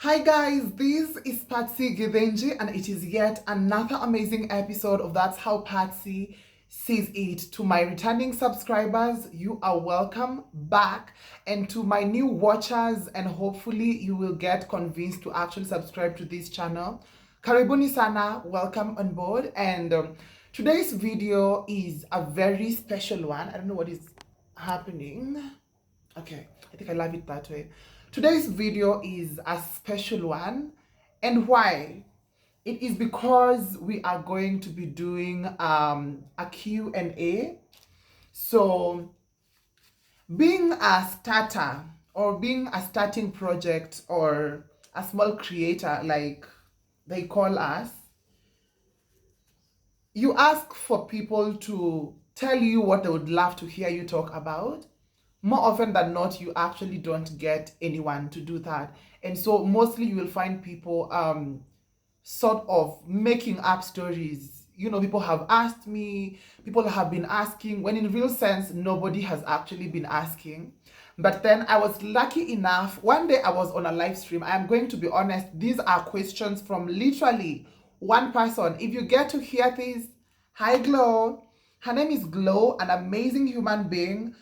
Hi guys, this is Patsy Givenji and it is yet another amazing episode of That's How Patsy Sees It. To my returning subscribers, you are welcome back, and to my new watchers, and hopefully you will get convinced to actually subscribe to this channel. Karibuni sana, welcome on board. And today's video is a very special one. I don't know what is happening. Okay, I think I love it that way. Today's video is a special one. And why? It is because we are going to be doing a Q&A. So being a starter or being a starting project or a small creator like they call us, you ask for people to tell you what they would love to hear you talk about. More often than not, you actually don't get anyone to do that. And so mostly you will find people sort of making up stories. You know, people have asked me, people have been asking, when in real sense, nobody has actually been asking. But then I was lucky enough, one day I was on a live stream. I am going to be honest, these are questions from literally one person. If you get to hear this, hi Glow. Her name is Glow, an amazing human being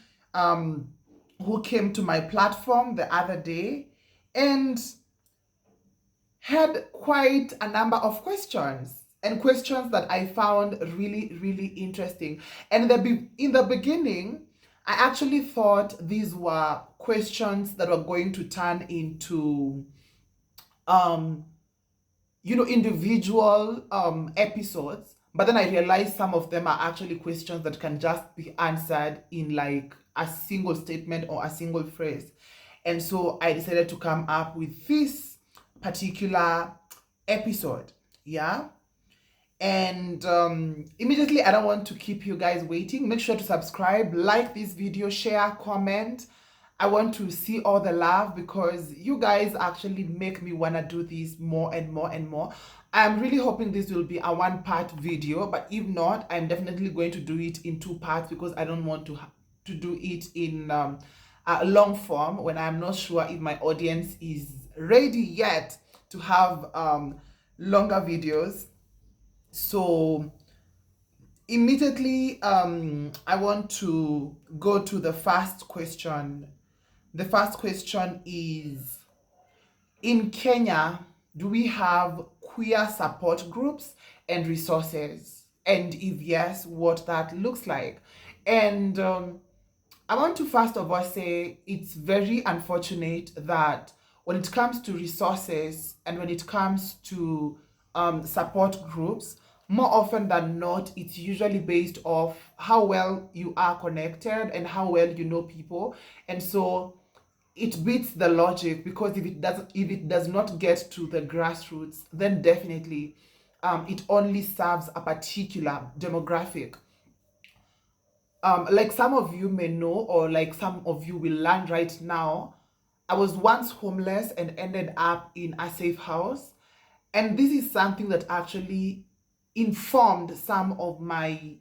who came to my platform the other day and had quite a number of questions, and questions that I found really, really interesting. And in the beginning, I actually thought these were questions that were going to turn into, individual episodes. But then I realized some of them are actually questions that can just be answered in like a single statement or a single phrase. And so I decided to come up with this particular episode. Yeah. And immediately, I don't want to keep you guys waiting. Make sure to subscribe, like this video, share, comment. I want to see all the love because you guys actually make me want to do this more and more and more. I'm really hoping this will be a one-part video, but if not, I'm definitely going to do it in two parts because I don't want to do it in a long form when I'm not sure if my audience is ready yet to have longer videos. So immediately, I want to go to the first question. The first question is, in Kenya, do we have queer support groups and resources? And if yes, what that looks like? And I want to first of all say it's very unfortunate that when it comes to resources and when it comes to support groups, more often than not, it's usually based off how well you are connected and how well you know people. And so it beats the logic, because if it does not get to the grassroots, then definitely it only serves a particular demographic. Like some of you may know, or like some of you will learn right now, I was once homeless and ended up in a safe house. And this is something that actually informed some of my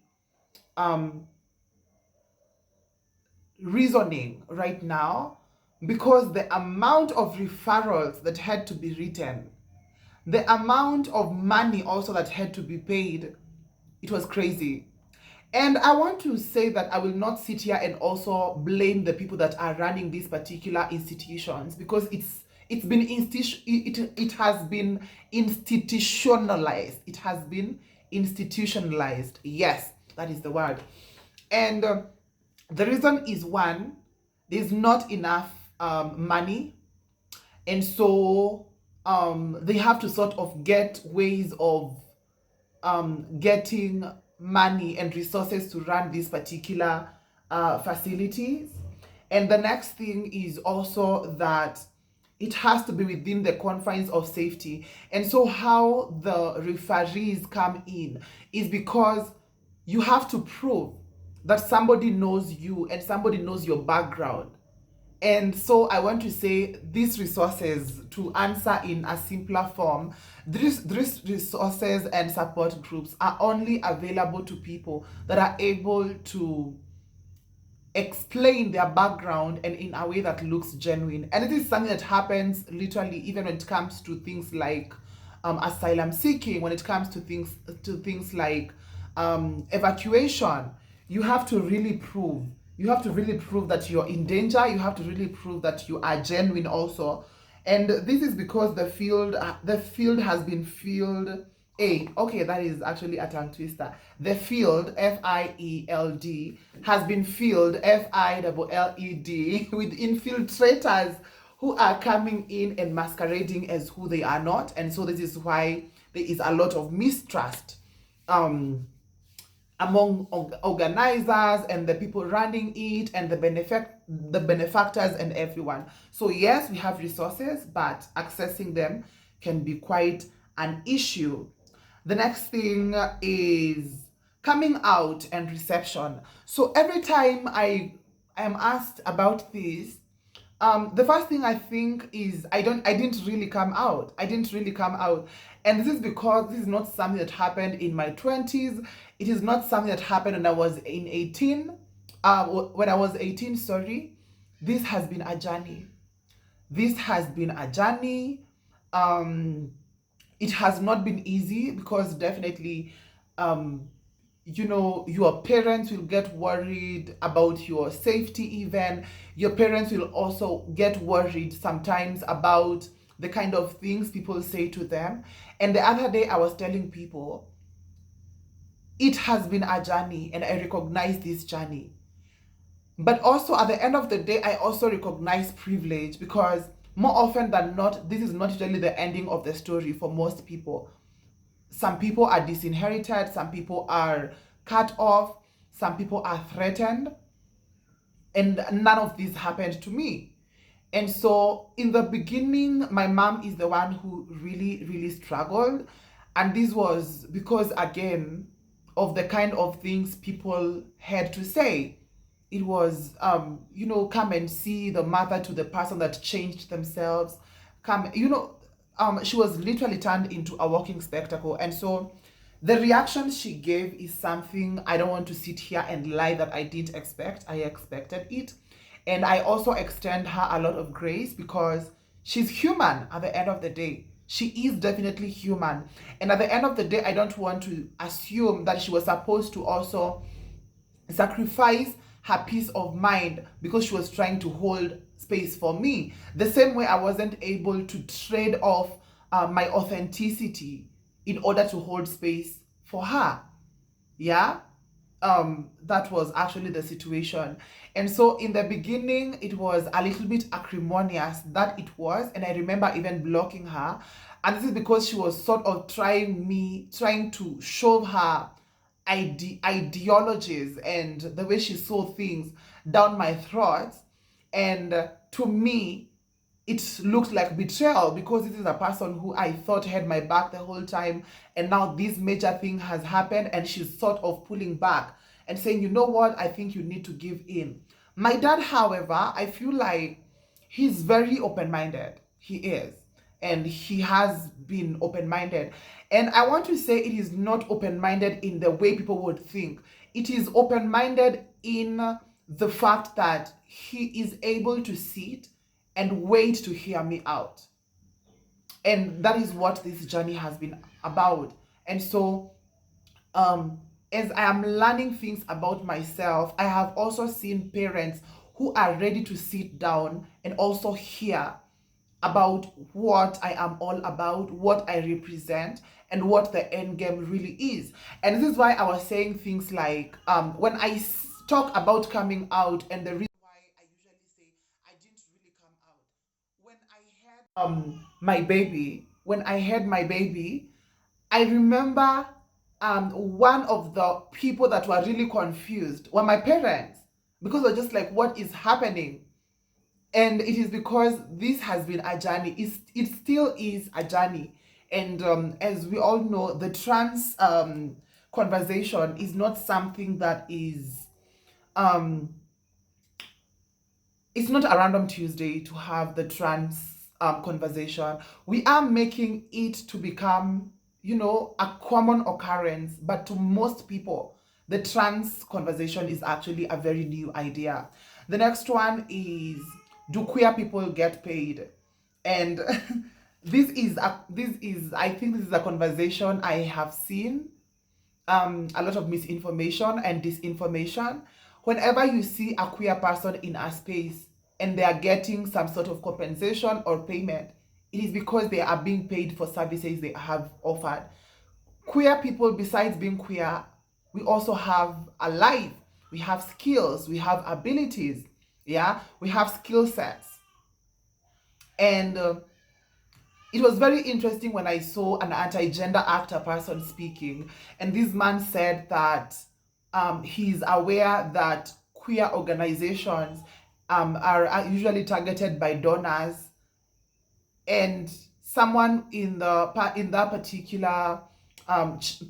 reasoning right now, because the amount of referrals that had to be written, the amount of money also that had to be paid, it was crazy. And I want to say that I will not sit here and also blame the people that are running these particular institutions, because it has been institutionalized. It has been institutionalized. Yes, that is the word. And the reason is, one, there's not enough money, and so they have to sort of get ways of getting money and resources to run these particular facilities. And the next thing is also that it has to be within the confines of safety. And so how the referees come in is because you have to prove that somebody knows you and somebody knows your background. And so I want to say these resources, to answer in a simpler form, these resources and support groups are only available to people that are able to explain their background and in a way that looks genuine. And it is something that happens literally even when it comes to things like asylum seeking, when it comes to things like evacuation. You have to really prove. You have to really prove that you're in danger. You have to really prove that you are genuine also. And this is because the field has been filled. Okay, that is actually a tongue twister. The field, FIELD, has been filled, FILLED, with infiltrators who are coming in and masquerading as who they are not. And so this is why there is a lot of mistrust among organizers and the people running it and the benefactors and everyone. So yes, we have resources, but accessing them can be quite an issue. The next thing is coming out and reception. So every time I am asked about this, the first thing I think is I didn't really come out. I didn't really come out. And this is because this is not something that happened in my 20s. It is not something that happened when I was in 18. When I was 18, sorry. This has been a journey. This has been a journey. It has not been easy because definitely your parents will get worried about your safety. Even your parents will also get worried sometimes about the kind of things people say to them. And the other day I was telling people it has been a journey and I recognize this journey. But also at the end of the day, I also recognize privilege because more often than not, this is not usually the ending of the story for most people. Some people are disinherited, some people are cut off, some people are threatened, and none of this happened to me. And so in the beginning, my mom is the one who really, really struggled. And this was because, again, of the kind of things people had to say. It was, come and see the mother to the person that changed themselves. She was literally turned into a walking spectacle. And so the reaction she gave is something I don't want to sit here and lie that I didn't expect. I expected it. And I also extend her a lot of grace because she's human at the end of the day. She is definitely human. And at the end of the day, I don't want to assume that she was supposed to also sacrifice her peace of mind because she was trying to hold space for me. The same way I wasn't able to trade off my authenticity in order to hold space for her. Yeah? That was actually the situation. And so in the beginning, it was a little bit acrimonious, that it was. And I remember even blocking her. And this is because she was sort of trying to shove her ideologies and the way she saw things down my throat. And to me, it looked like betrayal because this is a person who I thought had my back the whole time, and now this major thing has happened and she's sort of pulling back and saying, you know what, I think you need to give in. My dad, however, I feel like he's very open-minded. He is, and he has been open-minded. And I want to say it is not open-minded in the way people would think. It is open-minded in the fact that he is able to sit and wait to hear me out. And that is what this journey has been about. And so as I am learning things about myself, I have also seen parents who are ready to sit down and also hear about what I am all about, what I represent, and what the end game really is. And this is why I was saying things like when I talk about coming out, and the reason why I usually say I didn't really come out. When I had when I had my baby, I remember one of the people that were really confused were my parents because they're just like, what is happening? And it is because this has been a journey. It still is a journey. And as we all know, the trans conversation is not something that is it's not a random Tuesday to have the trans conversation. We are making it to become, a common occurrence, but to most people, The trans conversation is actually a very new idea. The next one is, do queer people get paid? And I think this is a conversation I have seen a lot of misinformation and disinformation. Whenever you see a queer person in a space and they are getting some sort of compensation or payment, it is because they are being paid for services they have offered. Queer people, besides being queer, we also have a life, we have skills, we have abilities, yeah, we have skill sets. And it was very interesting when I saw an anti-gender actor person speaking, and this man said that he's aware that queer organizations are usually targeted by donors, and someone in that particular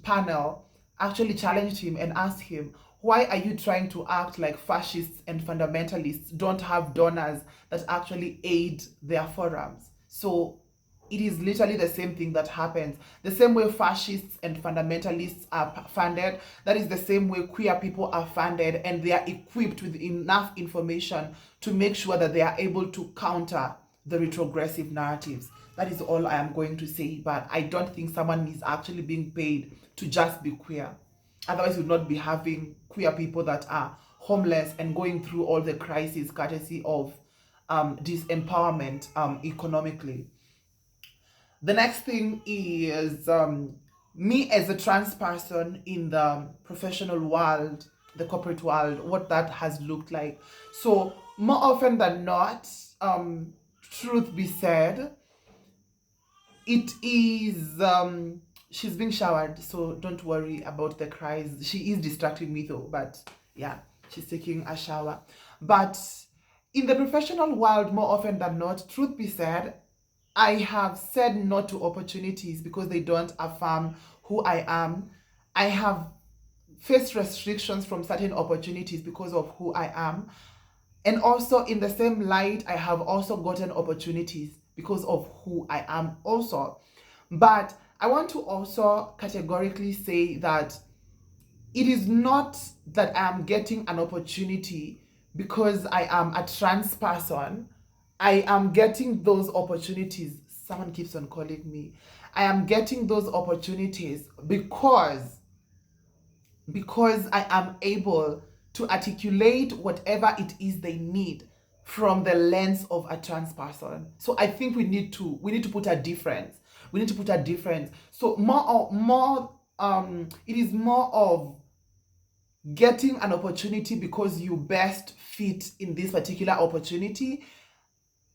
panel actually challenged him and asked him, why are you trying to act like fascists and fundamentalists don't have donors that actually aid their forums? So it is literally the same thing that happens. The same way fascists and fundamentalists are funded, that is the same way queer people are funded, and they are equipped with enough information to make sure that they are able to counter the retrogressive narratives. That is all I am going to say, but I don't think someone is actually being paid to just be queer. Otherwise, we would not be having queer people that are homeless and going through all the crises courtesy of disempowerment economically. The next thing is me as a trans person in the professional world, the corporate world, what that has looked like. So more often than not, truth be said, it is she's being showered, so don't worry about the cries. She is distracting me though, but yeah, she's taking a shower. But in the professional world, more often than not, truth be said, I have said no to opportunities because they don't affirm who I am. I have faced restrictions from certain opportunities because of who I am. And also in the same light, I have also gotten opportunities because of who I am also. But I want to also categorically say that it is not that I am getting an opportunity because I am a trans person. I am getting those opportunities. Someone keeps on calling me. I am getting those opportunities because I am able to articulate whatever it is they need from the lens of a trans person. So I think we need to put a difference. We need to put a difference. So it is more of getting an opportunity because you best fit in this particular opportunity,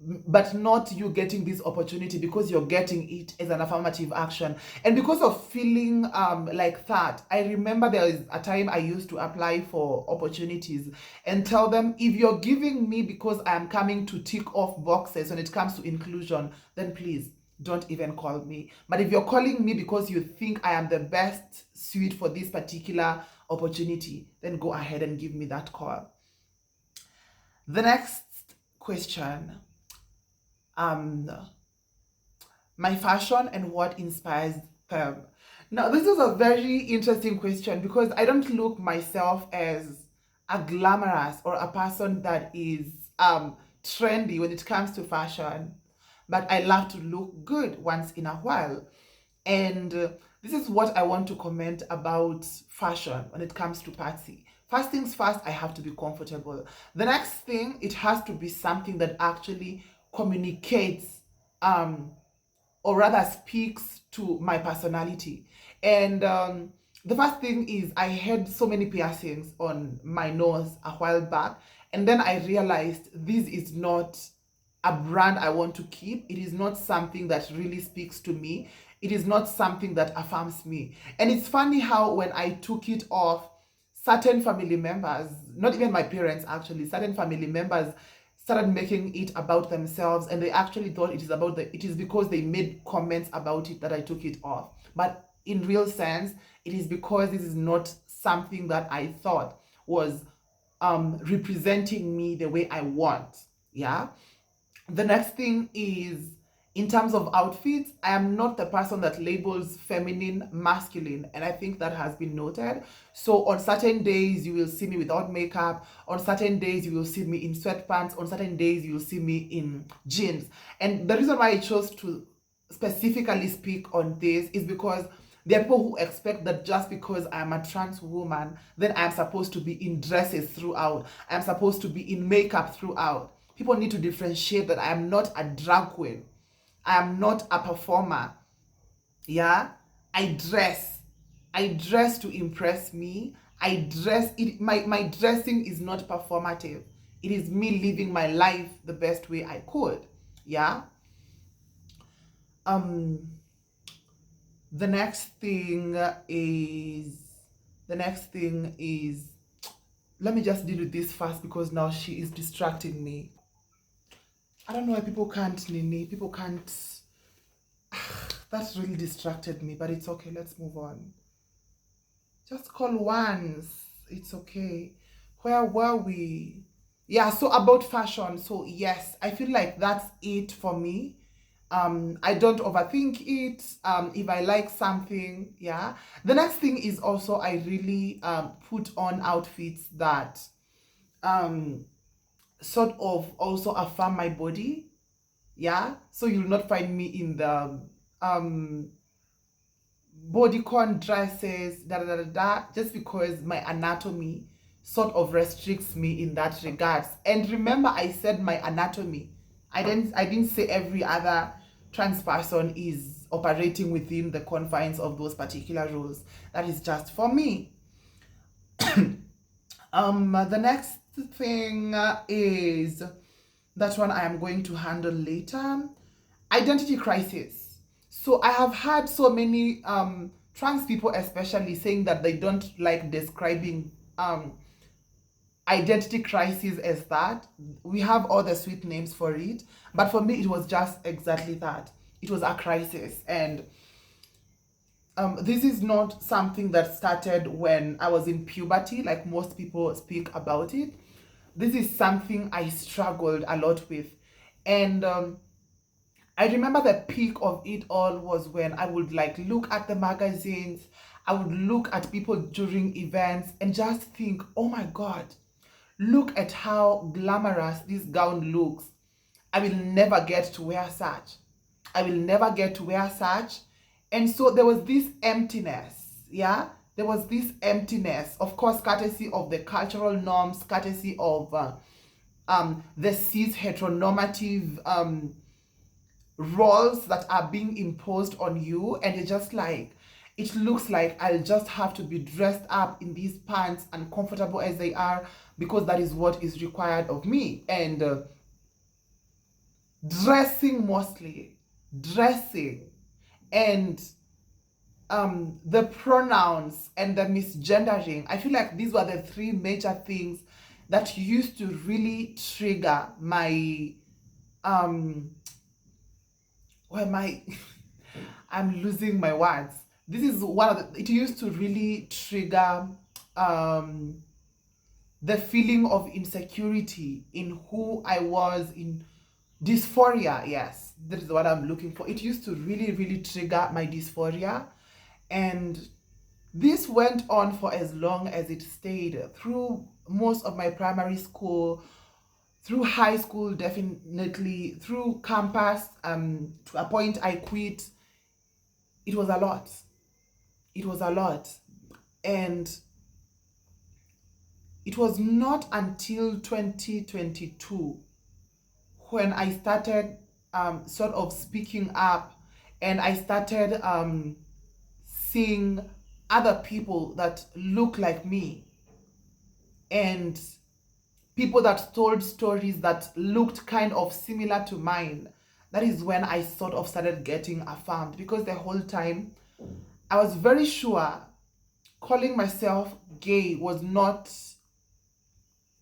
but not you getting this opportunity because you're getting it as an affirmative action. And because of feeling like that, I remember there is a time I used to apply for opportunities and tell them, if you're giving me because I am coming to tick off boxes when it comes to inclusion, then please don't even call me. But if you're calling me because you think I am the best suit for this particular opportunity, then go ahead and give me that call. The next question, my fashion and what inspires them. Now, this is a very interesting question because I don't look myself as a glamorous or a person that is trendy when it comes to fashion, but I love to look good once in a while. And this is what I want to comment about fashion when it comes to Patsy. First things first, I have to be comfortable. The next thing, it has to be something that actually communicates or rather speaks to my personality. And the first thing is, I had so many piercings on my nose a while back, and then I realized this is not a brand I want to keep. It is not something that really speaks to me. It is not something that affirms me. And it's funny how when I took it off, certain family members, not even my parents actually, certain family members started making it about themselves, and they actually thought it is because they made comments about it that I took it off. But in real sense, it is because this is not something that I thought was representing me the way I want. Yeah. The next thing is, In terms of outfits, I am not the person that labels feminine masculine, and I think that has been noted. So on certain days you will see me without makeup, on certain days you will see me in sweatpants, on certain days you will see me in jeans. And the reason why I chose to specifically speak on this is because there are people who expect that just because I'm a trans woman, then I'm supposed to be in dresses throughout, I'm supposed to be in makeup throughout. People need to differentiate that I am not a drag queen, I am not a performer. Yeah, I dress. I dress to impress me. I dress it. My dressing is not performative. It is me living my life the best way I could. Yeah. Um. The next thing is. The next thing is. Let me just deal with this fast because now she is distracting me. I don't know why people can't, Nini. People can't. That really distracted me, but it's okay. Let's move on. Just call once. It's okay. Where were we? Yeah, so about fashion. So yes, I feel like that's it for me. I don't overthink it. If I like something, yeah. The next thing is also I really put on outfits that sort of also affirm my body. Yeah. So you'll not find me in the bodycon dresses, just because my anatomy sort of restricts me in that regards. And remember, I said my anatomy. I didn't say every other trans person is operating within the confines of those particular rules. That is just for me. The next thing is that one I am going to handle later. Identity crisis. So I have had so many trans people especially saying that they don't like describing identity crisis as that. We have all the sweet names for it, but for me it was just exactly that. It was a crisis. And this is not something that started when I was in puberty, like most people speak about it. This is something I struggled a lot with. And I remember the peak of it all was when I would like look at the magazines, I would look at people during events and just think, oh my God, look at how glamorous this gown looks. I will never get to wear such. I will never get to wear such. And so there was this emptiness, yeah? There was this emptiness, of course, courtesy of the cultural norms, courtesy of the cis heteronormative roles that are being imposed on you. And you're just like, it looks like I'll just have to be dressed up in these pants, uncomfortable as they are, because that is what is required of me. And dressing mostly, dressing, and the pronouns and the misgendering. I feel like these were the three major things that used to really trigger my I'm losing my words. This is one of the, it used to really trigger the feeling of insecurity in who I was, in dysphoria. Yes, that is what I'm looking for. It used to really, really trigger my dysphoria. And this went on for as long as it stayed, through most of my primary school, through high school, definitely, through campus, to a point I quit. It was a lot. It was a lot. And it was not until 2022 when I started sort of speaking up, and I started seeing other people that look like me, and people that told stories that looked kind of similar to mine. That is when I sort of started getting affirmed, because the whole time I was very sure calling myself gay was not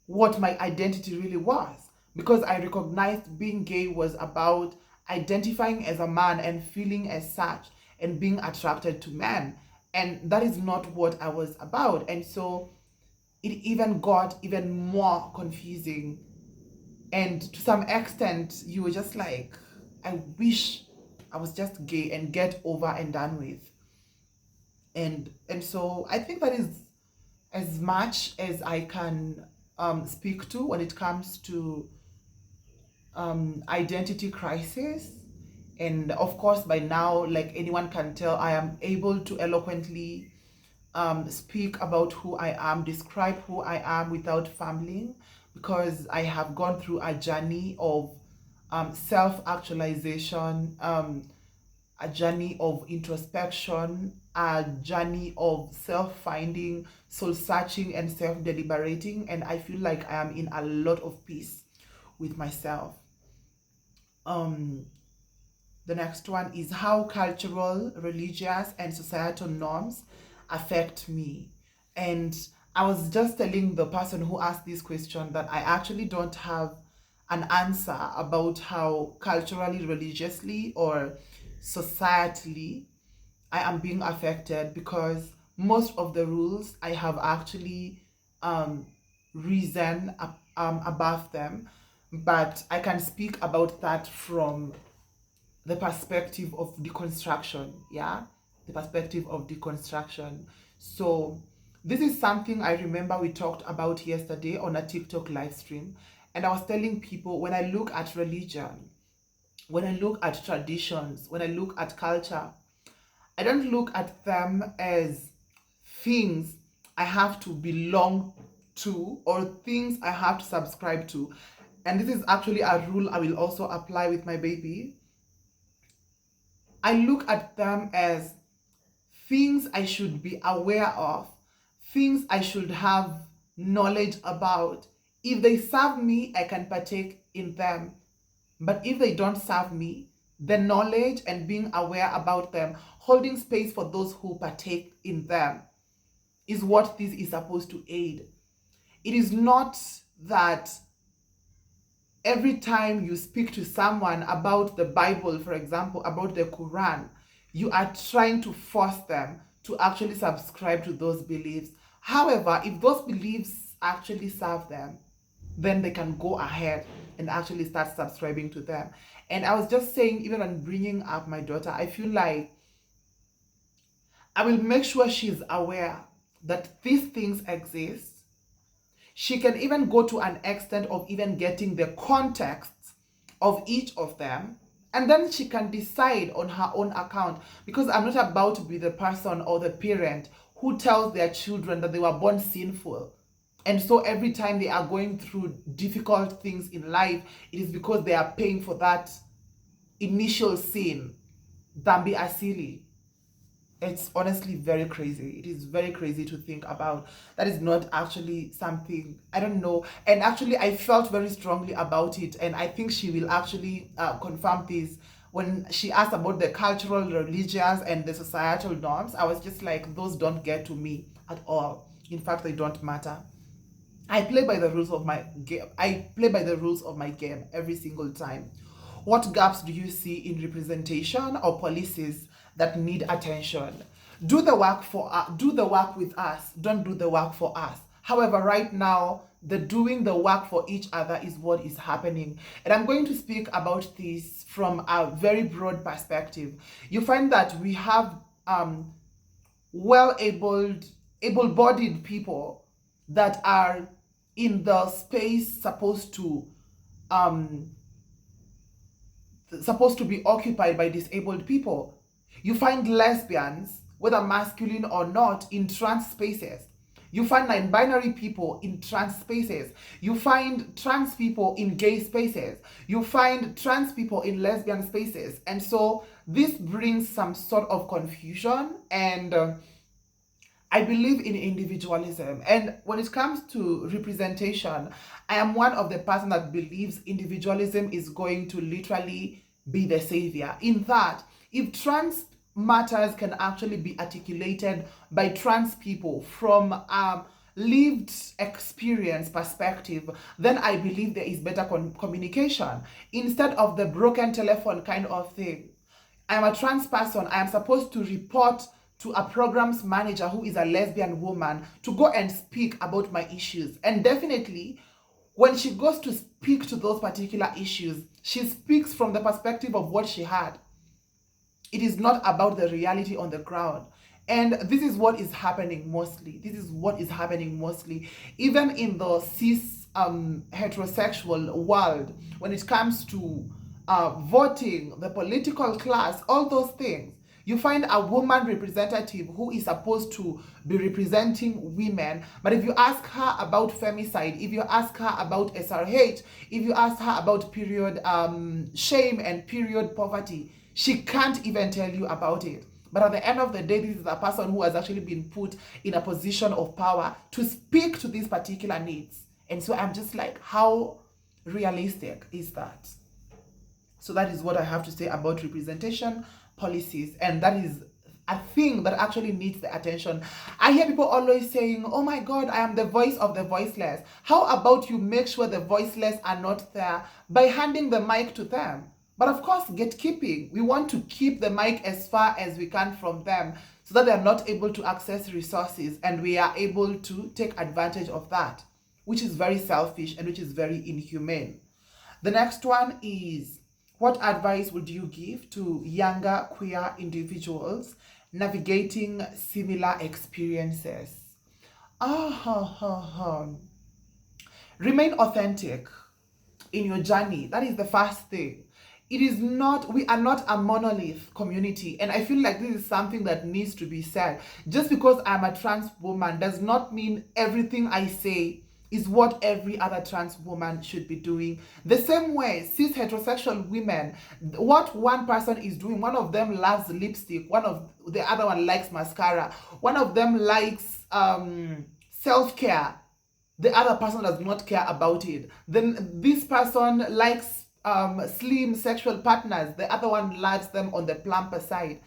what my identity really was, because I recognized being gay was about identifying as a man and feeling as such and being attracted to men. And that is not what I was about. And so it even got even more confusing. And to some extent, you were just like, I wish I was just gay and get over and done with. And so I think that is as much as I can speak to when it comes to identity crisis. And of course, by now, like anyone can tell, I am able to eloquently speak about who I am, describe who I am without fumbling, because I have gone through a journey of self-actualization, a journey of introspection, a journey of self-finding, soul-searching, and self-deliberating. And I feel like I am in a lot of peace with myself. The next one is how cultural, religious, and societal norms affect me. And I was just telling the person who asked this question that I actually don't have an answer about how culturally, religiously, or societally I am being affected, because most of the rules I have actually risen above them. But I can speak about that from the perspective of deconstruction. Yeah, the perspective of deconstruction. So this is something I remember we talked about yesterday on a TikTok live stream, and I was telling people, when I look at religion, when I look at traditions, when I look at culture, I don't look at them as things I have to belong to or things I have to subscribe to. And this is actually a rule I will also apply with my baby. I look at them as things I should be aware of, things I should have knowledge about. If they serve me, I can partake in them. But if they don't serve me, the knowledge and being aware about them, holding space for those who partake in them, is what this is supposed to aid. It is not that every time you speak to someone about the Bible, for example, about the Quran, you are trying to force them to actually subscribe to those beliefs. However, if those beliefs actually serve them, then they can go ahead and actually start subscribing to them. And I was just saying, even on bringing up my daughter, I feel like I will make sure she's aware that these things exist. She can even go to an extent of even getting the context of each of them, and then she can decide on her own account, because I'm not about to be the person or the parent who tells their children that they were born sinful. And so every time they are going through difficult things in life, it is because they are paying for that initial sin. Dhambi asili. It's honestly very crazy. It is very crazy to think about. That is not actually something, I don't know. And actually, I felt very strongly about it. And I think she will actually confirm this. When she asked about the cultural, religious, and the societal norms, I was just like, those don't get to me at all. In fact, they don't matter. I play by the rules of my game. I play by the rules of my game every single time. What gaps do you see in representation or policies that need attention? Do the work with us. Don't do the work for us. However, right now, the doing the work for each other is what is happening. And I'm going to speak about this from a very broad perspective. You find that we have able-bodied people that are in the space supposed to be occupied by disabled people. You find lesbians, whether masculine or not, in trans spaces. You find non-binary people in trans spaces. You find trans people in gay spaces. You find trans people in lesbian spaces. And so this brings some sort of confusion, and I believe in individualism. And when it comes to representation, I am one of the person that believes individualism is going to literally be the savior. In that, if trans matters can actually be articulated by trans people from a lived experience perspective, then I believe there is better communication instead of the broken telephone kind of thing. I am a trans person. I am supposed to report to a programs manager who is a lesbian woman to go and speak about my issues. And definitely, when she goes to speak to those particular issues, she speaks from the perspective of what she had. It is not about the reality on the ground. And this is what is happening mostly. This is what is happening mostly. Even in the cis heterosexual world, when it comes to voting, the political class, all those things, you find a woman representative who is supposed to be representing women. But if you ask her about femicide, if you ask her about SRH, if you ask her about period shame and period poverty, she can't even tell you about it. But at the end of the day, this is a person who has actually been put in a position of power to speak to these particular needs. And so I'm just like, how realistic is that? So that is what I have to say about representation policies. And that is a thing that actually needs the attention. I hear people always saying, oh my God, I am the voice of the voiceless. How about you make sure the voiceless are not there by handing the mic to them? But of course, gatekeeping. We want to keep the mic as far as we can from them so that they are not able to access resources and we are able to take advantage of that, which is very selfish and which is very inhumane. The next one is, what advice would you give to younger queer individuals navigating similar experiences? Remain authentic in your journey. That is the first thing. It is not, we are not a monolith community. And I feel like this is something that needs to be said. Just because I'm a trans woman does not mean everything I say is what every other trans woman should be doing. The same way, cis heterosexual women, what one person is doing, one of them loves lipstick, the other one likes mascara, one of them likes self-care, the other person does not care about it. Then this person likes slim sexual partners, the other one loves them on the plumper side.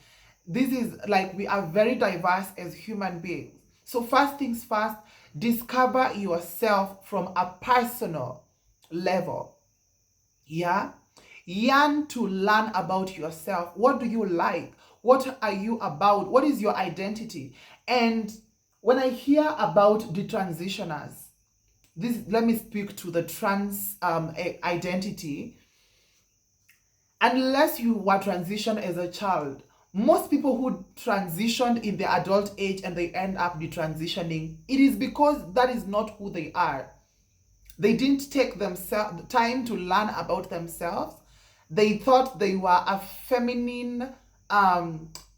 This is like, we are very diverse as human beings. So first things first, discover yourself from a personal level. Yeah, yearn to learn about yourself. What do you like? What are you about? What is your identity? And when I hear about the transitioners, let me speak to the trans identity. Unless you were transitioned as a child, most people who transitioned in their adult age and they end up detransitioning, it is because that is not who they are. They didn't take themselves time to learn about themselves. They thought they were a feminine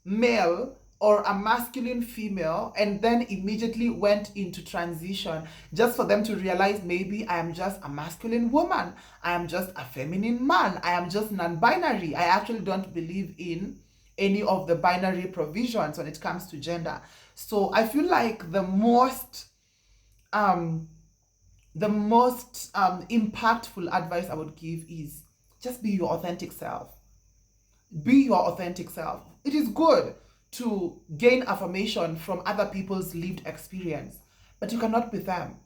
male or a masculine female, and then immediately went into transition just for them to realize, maybe I am just a masculine woman, I am just a feminine man, I am just non-binary. I actually don't believe in any of the binary provisions when it comes to gender. So I feel like the most impactful advice I would give is just be your authentic self. Be your authentic self. It is good to gain affirmation from other people's lived experience, but you cannot be them.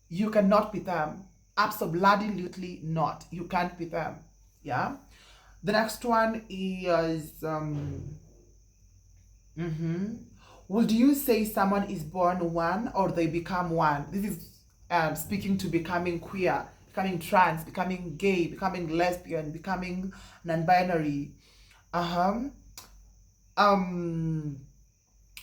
You cannot be them. Absolutely not. You can't be them. Yeah. The next one is would you say someone is born one or they become one? This is speaking to becoming queer, becoming trans, becoming gay, becoming lesbian, becoming non-binary. And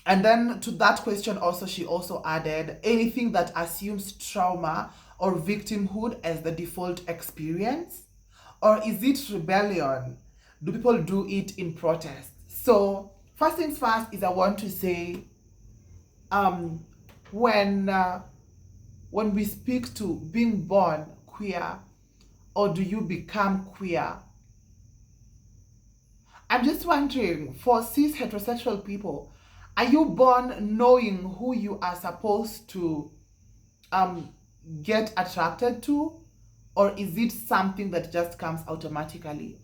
then to that question also, she also added, anything that assumes trauma or victimhood as the default experience? Or is it rebellion? Do people do it in protest? So first things first is I want to say, when we speak to being born queer or do you become queer, I'm just wondering, for cis heterosexual people, are you born knowing who you are supposed to get attracted to? Or is it something that just comes automatically?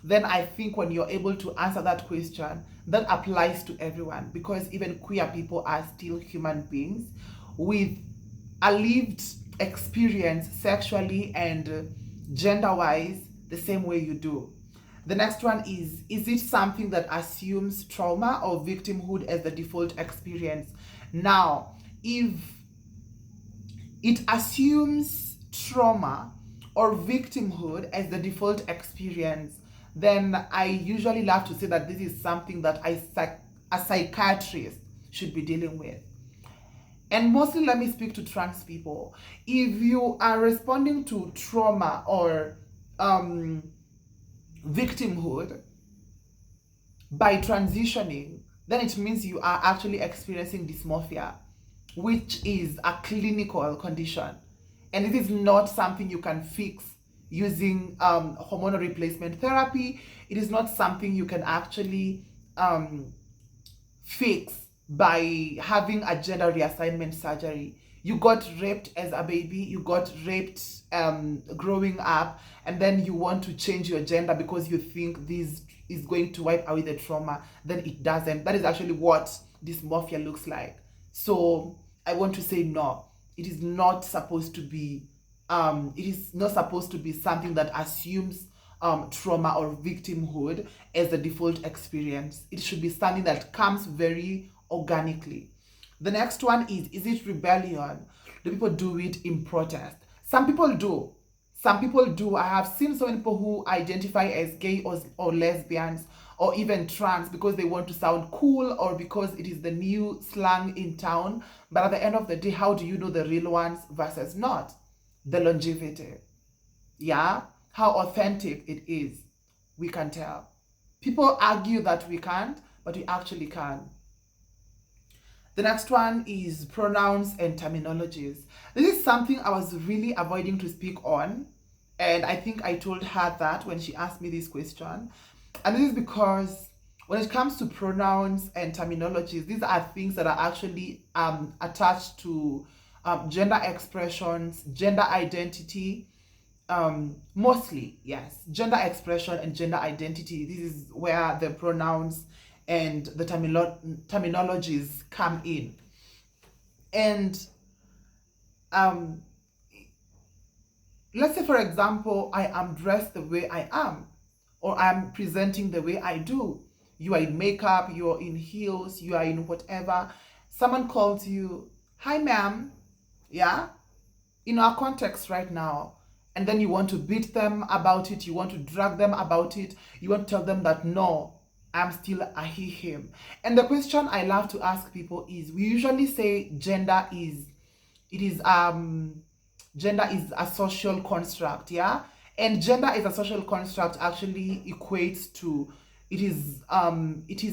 Then I think when you're able to answer that question, that applies to everyone, because even queer people are still human beings with a lived experience sexually and gender-wise the same way you do. The next one is it something that assumes trauma or victimhood as the default experience? Now, if it assumes trauma or victimhood as the default experience, then I usually love to say that this is something that a psychiatrist should be dealing with. And mostly, let me speak to trans people. If you are responding to trauma or victimhood by transitioning, then it means you are actually experiencing dysmorphia, which is a clinical condition. And it is not something you can fix using hormonal replacement therapy. It is not something you can actually fix by having a gender reassignment surgery. You got raped as a baby, you got raped growing up, and then you want to change your gender because you think this is going to wipe away the trauma. Then it doesn't. That is actually what dysmorphia looks like. So I want to say no. It is not supposed to be something that assumes trauma or victimhood as the default experience. It should be something that comes very organically. The next one is it rebellion? Do people do it in protest? Some people do. Some people do. I have seen some people who identify as gay or lesbians or even trans because they want to sound cool or because it is the new slang in town. But at the end of the day, how do you know the real ones versus not? The longevity. Yeah? How authentic it is. We can tell. People argue that we can't, but we actually can. The next one is pronouns and terminologies. This is something I was really avoiding to speak on. And I think I told her that when she asked me this question. And this is because when it comes to pronouns and terminologies, these are things that are actually attached to gender expressions, gender identity, mostly, yes, gender expression and gender identity. This is where the pronouns and the terminologies come in. And let's say, for example, I am dressed the way I am, or I'm presenting the way I do. You are in makeup, you're in heels, you are in whatever. Someone calls you, hi ma'am, yeah, in our context right now. And then you want to beat them about it, you want to drag them about it, you want to tell them that no, I'm still a he, him. And the question I love to ask people is, we usually say gender is a social construct, yeah? And gender as a social construct actually equates to, it is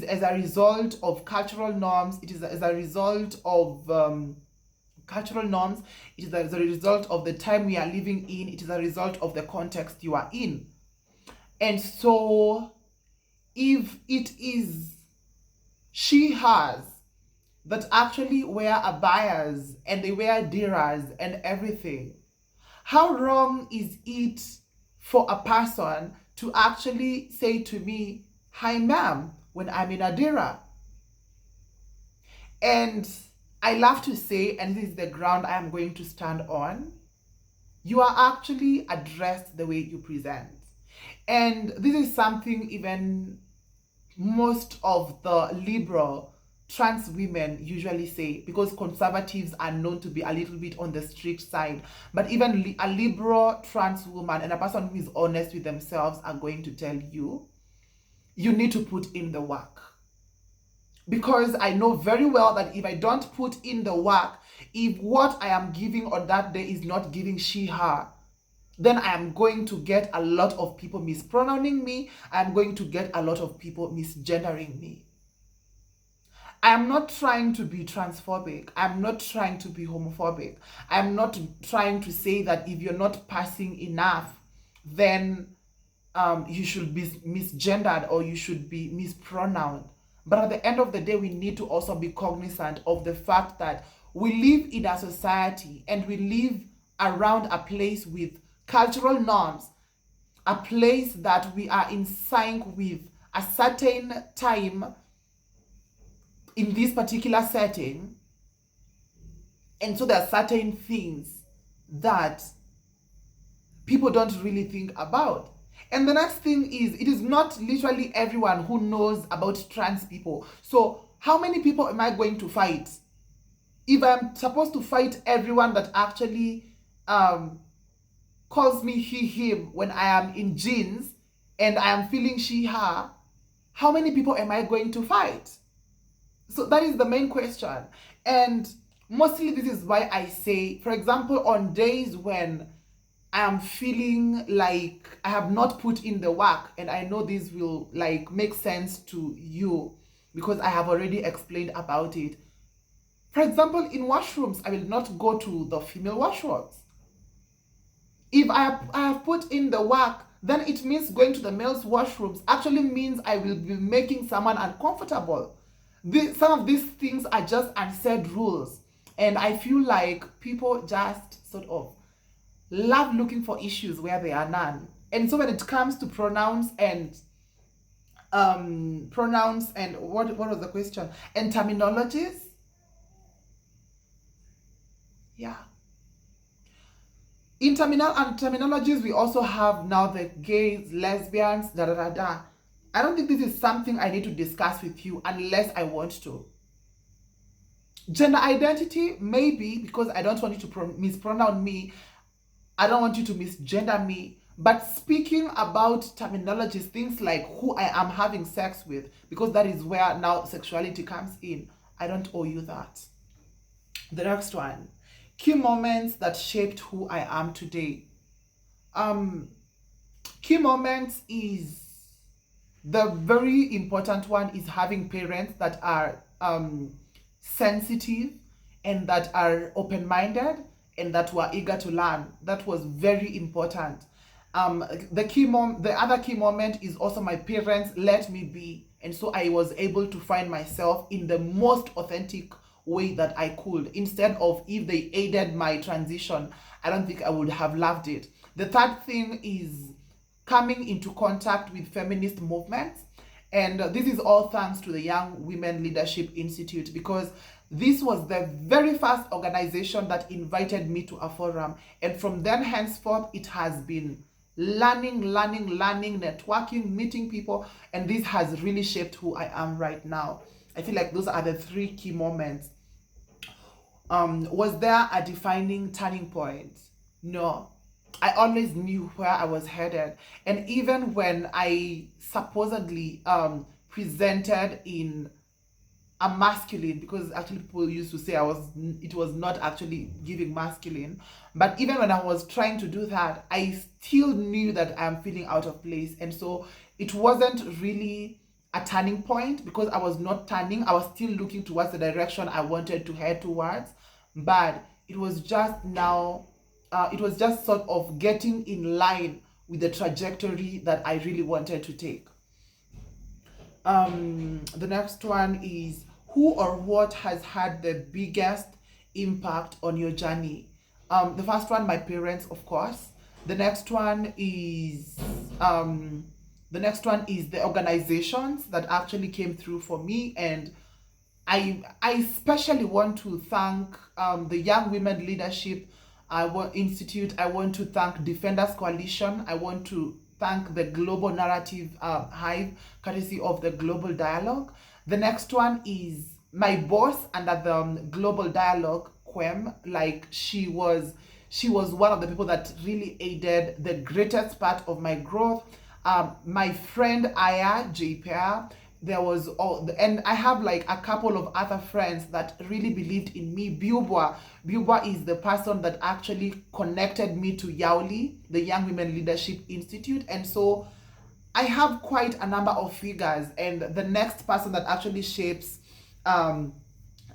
as a result of cultural norms, it is as a result of cultural norms, it is as a result of the time we are living in, it is a result of the context you are in. And so if it is she has that actually wear abayas and they wear diras and everything, how wrong is it for a person to actually say to me, hi ma'am, when I'm in a dira? And I love to say, and this is the ground I am going to stand on, you are actually addressed the way you present. And this is something even most of the liberal trans women usually say, because conservatives are known to be a little bit on the strict side. But even a liberal trans woman and a person who is honest with themselves are going to tell you, you need to put in the work. Because I know very well that if I don't put in the work, if what I am giving on that day is not giving she, her, then I am going to get a lot of people mispronouncing me. I am going to get a lot of people misgendering me. I am not trying to be transphobic. I'm not trying to be homophobic. I'm not trying to say that if you're not passing enough, then you should be misgendered or you should be mispronounced. But at the end of the day, we need to also be cognizant of the fact that we live in a society and we live around a place with cultural norms, a place that we are in sync with a certain time in this particular setting. And so there are certain things that people don't really think about. And the next thing is, it is not literally everyone who knows about trans people. So how many people am I going to fight? If I'm supposed to fight everyone that actually calls me he, him when I am in jeans and I am feeling she, her, how many people am I going to fight? So that is the main question. And mostly this is why I say, for example, on days when I am feeling like I have not put in the work, and I know this will like make sense to you because I have already explained about it. For example, in washrooms, I will not go to the female washrooms. If I have put in the work, then it means going to the male's washrooms actually means I will be making someone uncomfortable. Some of these things are just unsaid rules. And I feel like people just sort of love looking for issues where there are none. And so when it comes to pronouns and what was the question? And terminologies. Yeah. In terminologies, we also have now the gays, lesbians, da da da da. I don't think this is something I need to discuss with you unless I want to. Gender identity, maybe, because I don't want you to mispronounce me. I don't want you to misgender me. But speaking about terminologies, things like who I am having sex with, because that is where now sexuality comes in, I don't owe you that. The next one. Key moments that shaped who I am today. Key moments is the very important one is having parents that are sensitive and that are open-minded and that were eager to learn. That was very important. The other key moment is also my parents let me be, and so I was able to find myself in the most authentic way that I could. Instead of if they aided my transition, I don't think I would have loved it. The third thing is coming into contact with feminist movements. And this is all thanks to the Young Women Leadership Institute, because this was the very first organization that invited me to a forum. And from then henceforth, it has been learning, networking, meeting people. And this has really shaped who I am right now. I feel like those are the three key moments. Was there a defining turning point? No. I always knew where I was headed. And even when I supposedly presented in a masculine, because actually people used to say it was not actually giving masculine, but even when I was trying to do that, I still knew that I'm feeling out of place. And so it wasn't really a turning point, because I was not turning. I was still looking towards the direction I wanted to head towards, but it was just now it was just sort of getting in line with the trajectory that I really wanted to take. The next one is, who or what has had the biggest impact on your journey? The first one, my parents, of course. The next one is the organizations that actually came through for me, and I especially want to thank the Young Women Leadership Institute. I want to thank Defenders Coalition. I want to thank the Global Narrative Hive, courtesy of the Global Dialogue. The next one is my boss under the Global Dialogue, Quem. Like, she was one of the people that really aided the greatest part of my growth. My friend Aya JPR, there was and I have like a couple of other friends that really believed in me. Biubwa is the person that actually connected me to YAWLI, the Young Women Leadership Institute. And so I have quite a number of figures, and the next person that actually shapes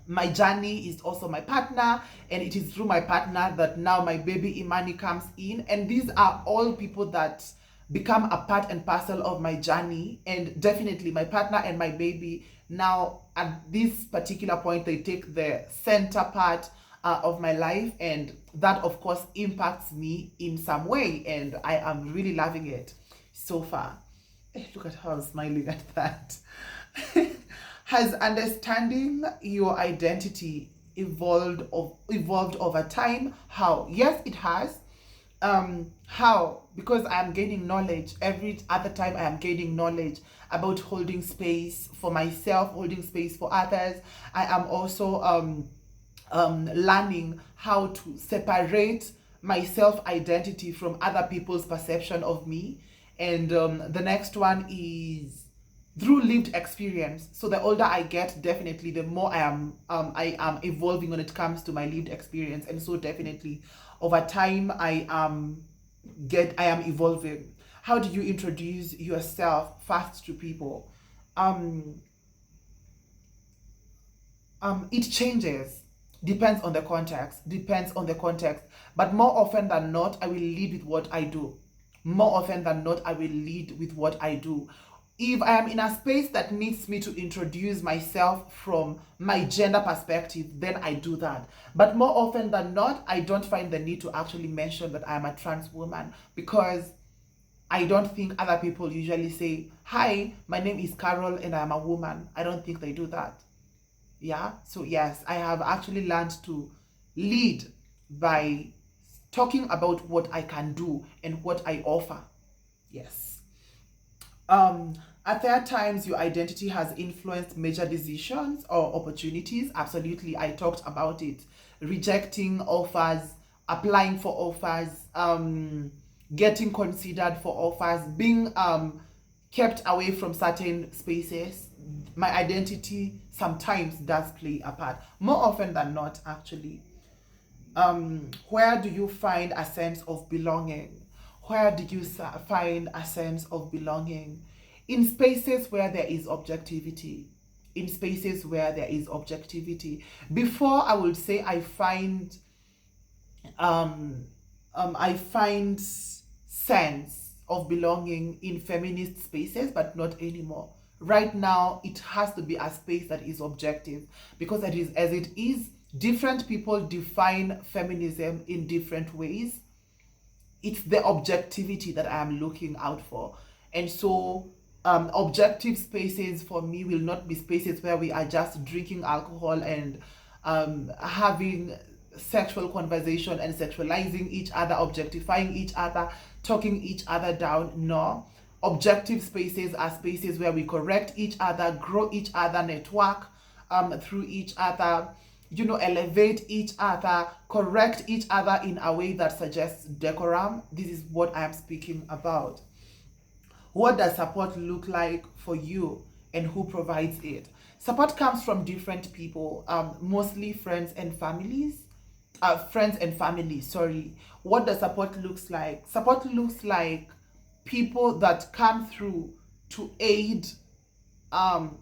my journey is also my partner, and it is through my partner that now my baby Imani comes in. And these are all people that become a part and parcel of my journey. And definitely my partner and my baby now at this particular point, they take the center part of my life, and that of course impacts me in some way, and I am really loving it so far. Look at how I'm smiling at that. Has understanding your identity evolved over time? How? Yes, it has. How? Because I am gaining knowledge. Every other time I am gaining knowledge about holding space for myself, holding space for others. I am also learning how to separate my self-identity from other people's perception of me. And the next one is through lived experience. So the older I get, definitely the more I am evolving when it comes to my lived experience. And so definitely over time I am evolving. How do you introduce yourself fast to people? It changes, depends on the context, but more often than not I will lead with what I do. If I am in a space that needs me to introduce myself from my gender perspective, then I do that. But more often than not, I don't find the need to actually mention that I am a trans woman, because I don't think other people usually say, hi, my name is Carol and I'm a woman. I don't think they do that. Yeah, so yes, I have actually learned to lead by talking about what I can do and what I offer. Yes. At there times your identity has influenced major decisions or opportunities. Absolutely, I talked about it. Rejecting offers, applying for offers, getting considered for offers, being kept away from certain spaces. My identity sometimes does play a part, more often than not, actually. Where do you find a sense of belonging? Where do you find a sense of belonging? In spaces where there is objectivity. Before, I would say I find sense of belonging in feminist spaces, but not anymore. Right now, it has to be a space that is objective, because as it is, different people define feminism in different ways. It's the objectivity that I am looking out for. And so objective spaces for me will not be spaces where we are just drinking alcohol and having sexual conversation and sexualizing each other, objectifying each other, talking each other down. No. Objective spaces are spaces where we correct each other, grow each other, network through each other, elevate each other, correct each other in a way that suggests decorum. This is what I am speaking about. What does support look like for you, and who provides it? Support comes from different people, mostly friends and family. What does support looks like? Support looks like people that come through to aid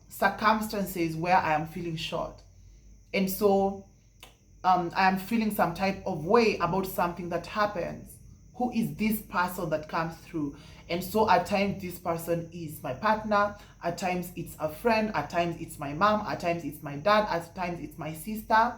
circumstances where I am feeling short. And so I am feeling some type of way about something that happens. Who is this person that comes through? And so at times this person is my partner, at times it's a friend, at times it's my mom, at times it's my dad, at times it's my sister.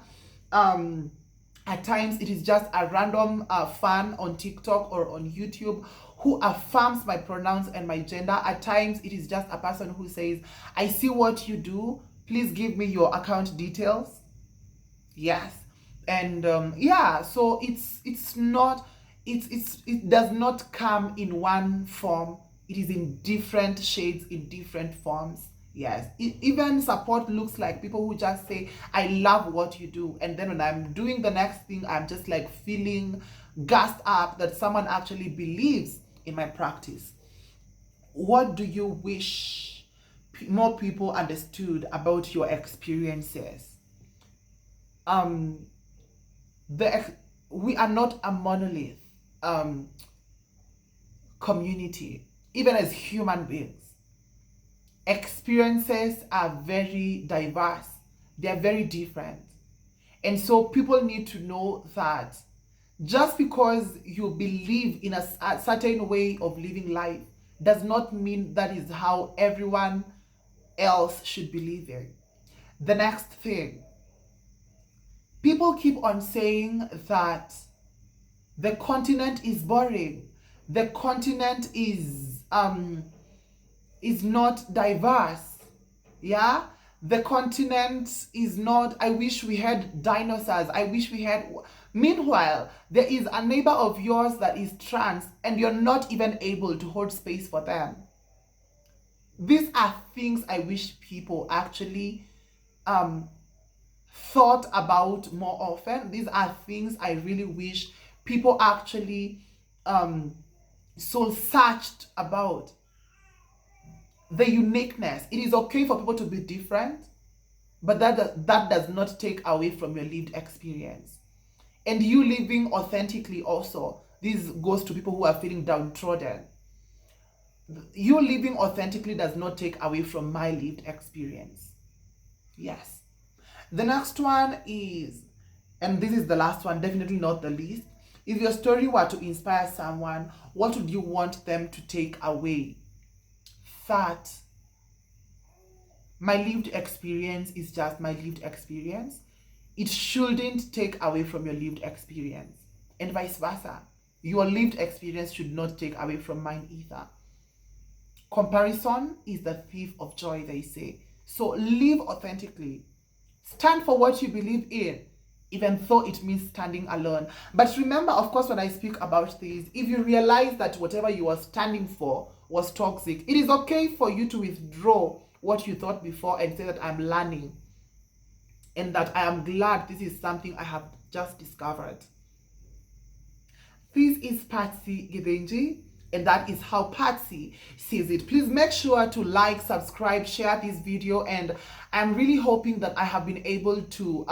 At times it is just a random fan on TikTok or on YouTube who affirms my pronouns and my gender. At times it is just a person who says, I see what you do, please give me your account details. Yes. And so it does not come in one form. It is in different shades, in different forms. Yes. Even support looks like people who just say, I love what you do, and then when I'm doing the next thing, I'm just like feeling gassed up that someone actually believes in my practice. What do you wish more people understood about your experiences? We are not a monolith community, even as human beings. Experiences are very diverse, they're very different. And so people need to know that just because you believe in a certain way of living life does not mean that is how everyone else should believe in. The next thing, people keep on saying that the continent is boring. The continent is not diverse. Yeah? The continent is not, I wish we had dinosaurs. I wish we had. Meanwhile, there is a neighbor of yours that is trans and you're not even able to hold space for them. These are things I wish people actually thought about more often. These are things I really wish people actually soul searched about the uniqueness. It is okay for people to be different, but that does not take away from your lived experience. And you living authentically also, this goes to people who are feeling downtrodden. You living authentically does not take away from my lived experience. Yes. The next one is, and this is the last one, definitely not the least. If your story were to inspire someone, what would you want them to take away? That my lived experience is just my lived experience. It shouldn't take away from your lived experience, and vice versa. Your lived experience should not take away from mine either. Comparison is the thief of joy, they say. So live authentically. Stand for what you believe in, even though it means standing alone. But remember, of course, when I speak about this, if you realize that whatever you were standing for was toxic, it is okay for you to withdraw what you thought before and say that I'm learning and that I am glad this is something I have just discovered. This is Patsy Givenji, and that is how Patsy sees it. Please make sure to like, subscribe, share this video, and I'm really hoping that I have been able to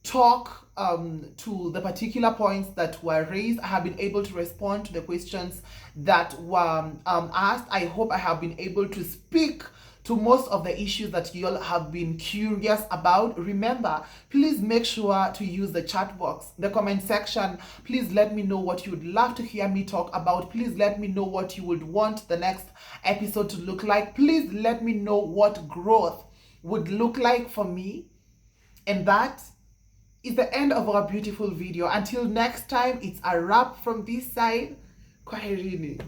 talk to the particular points that were raised. I have been able to respond to the questions that were asked. I hope I have been able to speak to most of the issues that you all have been curious about. Remember, please make sure to use the chat box, the comment section. Please let me know what you would love to hear me talk about. Please let me know what you would want the next episode to look like. Please let me know what growth would look like for me. And that is the end of our beautiful video. Until next time, it's a wrap from this side. Kwaherini.